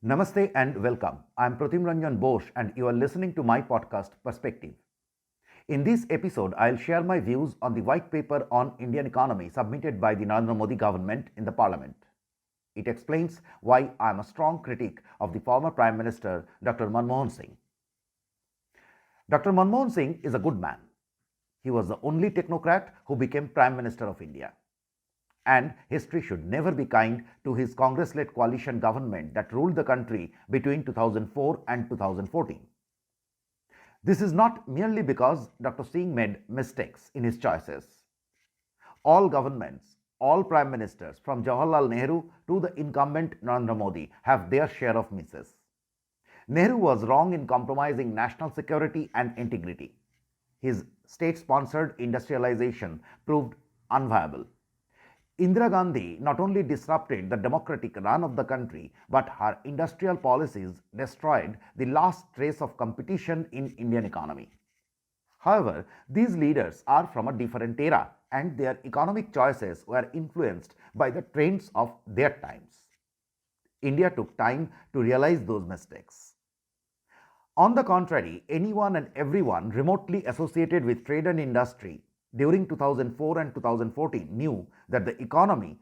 Namaste and welcome. I am Pratim Ranjan Bose and you are listening to my podcast Perspective. In this episode, I'll share my views on the white paper on Indian economy submitted by the Narendra Modi government in the parliament. It explains why I am a strong critic of the former Prime Minister Dr. Manmohan Singh. Dr. Manmohan Singh is a good man. He was the only technocrat who became Prime Minister of India. And history should never be kind to his Congress led coalition government that ruled the country between 2004 and 2014. This is not merely because Dr. Singh made mistakes in his choices. All governments, all prime ministers from Jawaharlal Nehru to the incumbent Narendra Modi have their share of misses. Nehru was wrong in compromising national security and integrity. His state sponsored industrialization proved unviable. Indira Gandhi not only disrupted the democratic run of the country, but her industrial policies destroyed the last trace of competition in Indian economy. However, these leaders are from a different era and their economic choices were influenced by the trends of their times. India took time to realize those mistakes. On the contrary, anyone and everyone remotely associated with trade and industry during 2004 and 2014 knew that the economy,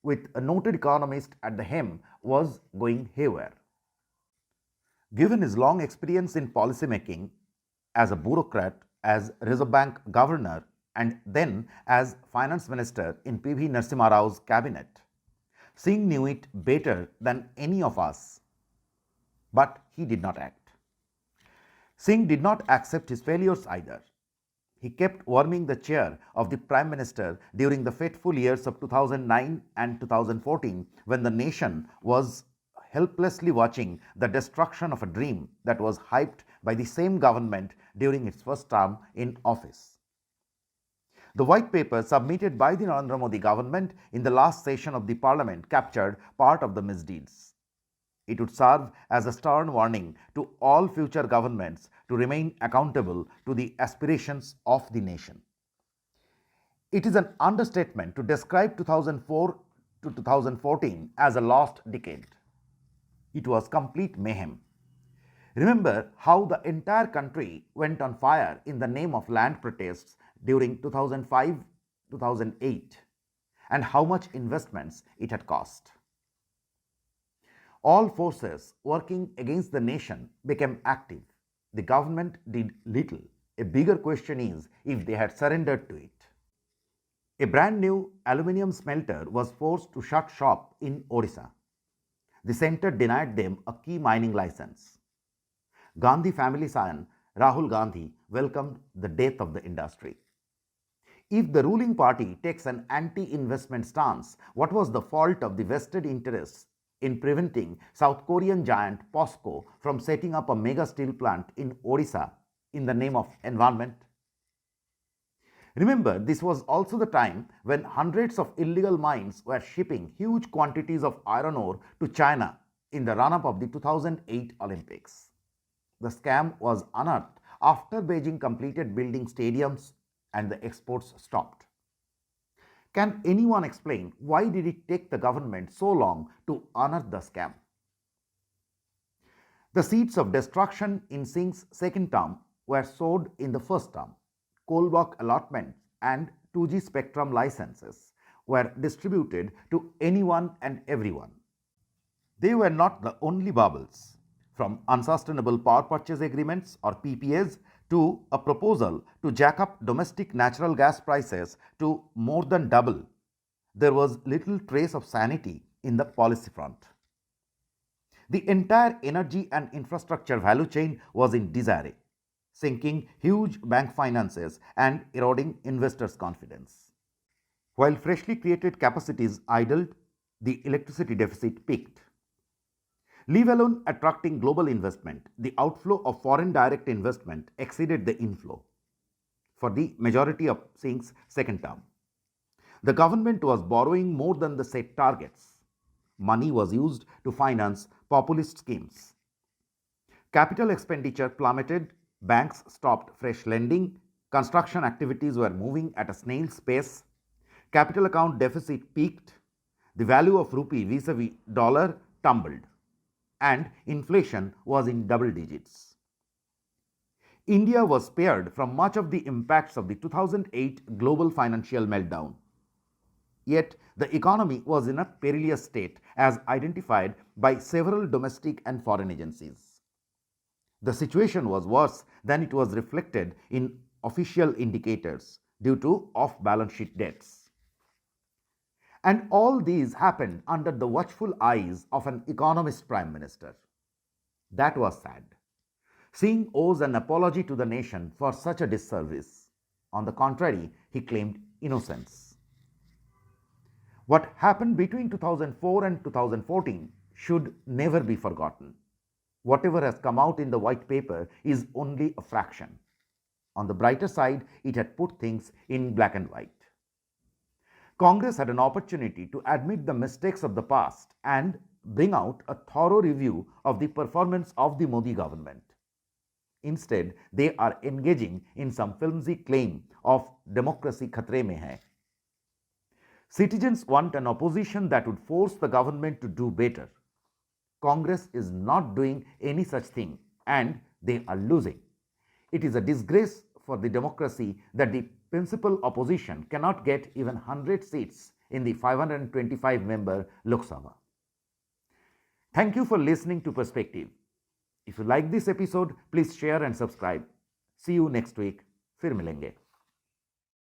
with a noted economist at the helm, was going haywire. Given his long experience in policymaking as a bureaucrat, as Reserve Bank governor, and then as finance minister in P.V. Narasimha Rao's cabinet, Singh knew it better than any of us. But he did not act. Singh did not accept his failures either. He kept warming the chair of the Prime Minister during the fateful years of 2009 and 2014 when the nation was helplessly watching the destruction of a dream that was hyped by the same government during its first term in office. The white paper submitted by the Narendra Modi government in the last session of the parliament captured part of the misdeeds. It would serve as a stern warning to all future governments to remain accountable to the aspirations of the nation. It is an understatement to describe 2004 to 2014 as a lost decade. It was complete mayhem. Remember how the entire country went on fire in the name of land protests during 2005 2008 and how much investments it had cost. All forces working against the nation became active. The government did little. A bigger question is if they had surrendered to it. A brand new aluminium smelter was forced to shut shop in Odisha. The centre denied them a key mining license. Gandhi family son Rahul Gandhi welcomed the death of the industry. If the ruling party takes an anti-investment stance, what was the fault of the vested interests in preventing South Korean giant POSCO from setting up a mega steel plant in Odisha in the name of environment? Remember, this was also the time when hundreds of illegal mines were shipping huge quantities of iron ore to China in the run-up of the 2008 Olympics. The scam was unearthed after Beijing completed building stadiums and the exports stopped. Can anyone explain why did it take the government so long to unearth the scam? The seeds of destruction in Singh's second term were sowed in the first term. Coal block allotments and 2G spectrum licenses were distributed to anyone and everyone. They were not the only bubbles. From unsustainable power purchase agreements or PPAs to a proposal to jack up domestic natural gas prices to more than double, there was little trace of sanity in the policy front. The entire energy and infrastructure value chain was in disarray, sinking huge bank finances and eroding investors' confidence. While freshly created capacities idled, the electricity deficit peaked. Leave alone attracting global investment, the outflow of foreign direct investment exceeded the inflow for the majority of Singh's second term. The government was borrowing more than the set targets. Money was used to finance populist schemes. Capital expenditure plummeted, banks stopped fresh lending, construction activities were moving at a snail's pace, capital account deficit peaked, the value of rupee vis-a-vis dollar tumbled. and inflation was in double digits. India was spared from much of the impacts of the 2008 global financial meltdown. Yet, the economy was in a perilous state as identified by several domestic and foreign agencies. The situation was worse than it was reflected in official indicators due to off balance sheet debts. And all these happened under the watchful eyes of an economist prime minister. That was sad. Singh owes an apology to the nation for such a disservice. On the contrary, he claimed innocence. What happened between 2004 and 2014 should never be forgotten. Whatever has come out in the white paper is only a fraction. On the brighter side, it had put things in black and white. Congress had an opportunity to admit the mistakes of the past and bring out a thorough review of the performance of the Modi government. Instead, they are engaging in some flimsy claim of democracy khatre mein hai. Citizens want an opposition that would force the government to do better. Congress is not doing any such thing and they are losing. It is a disgrace for the democracy that the principal opposition cannot get even 100 seats in the 525-member Lok Sabha. Thank you for listening to Perspective. If you like this episode, please share and subscribe. See you next week. फिर मिलेंगे.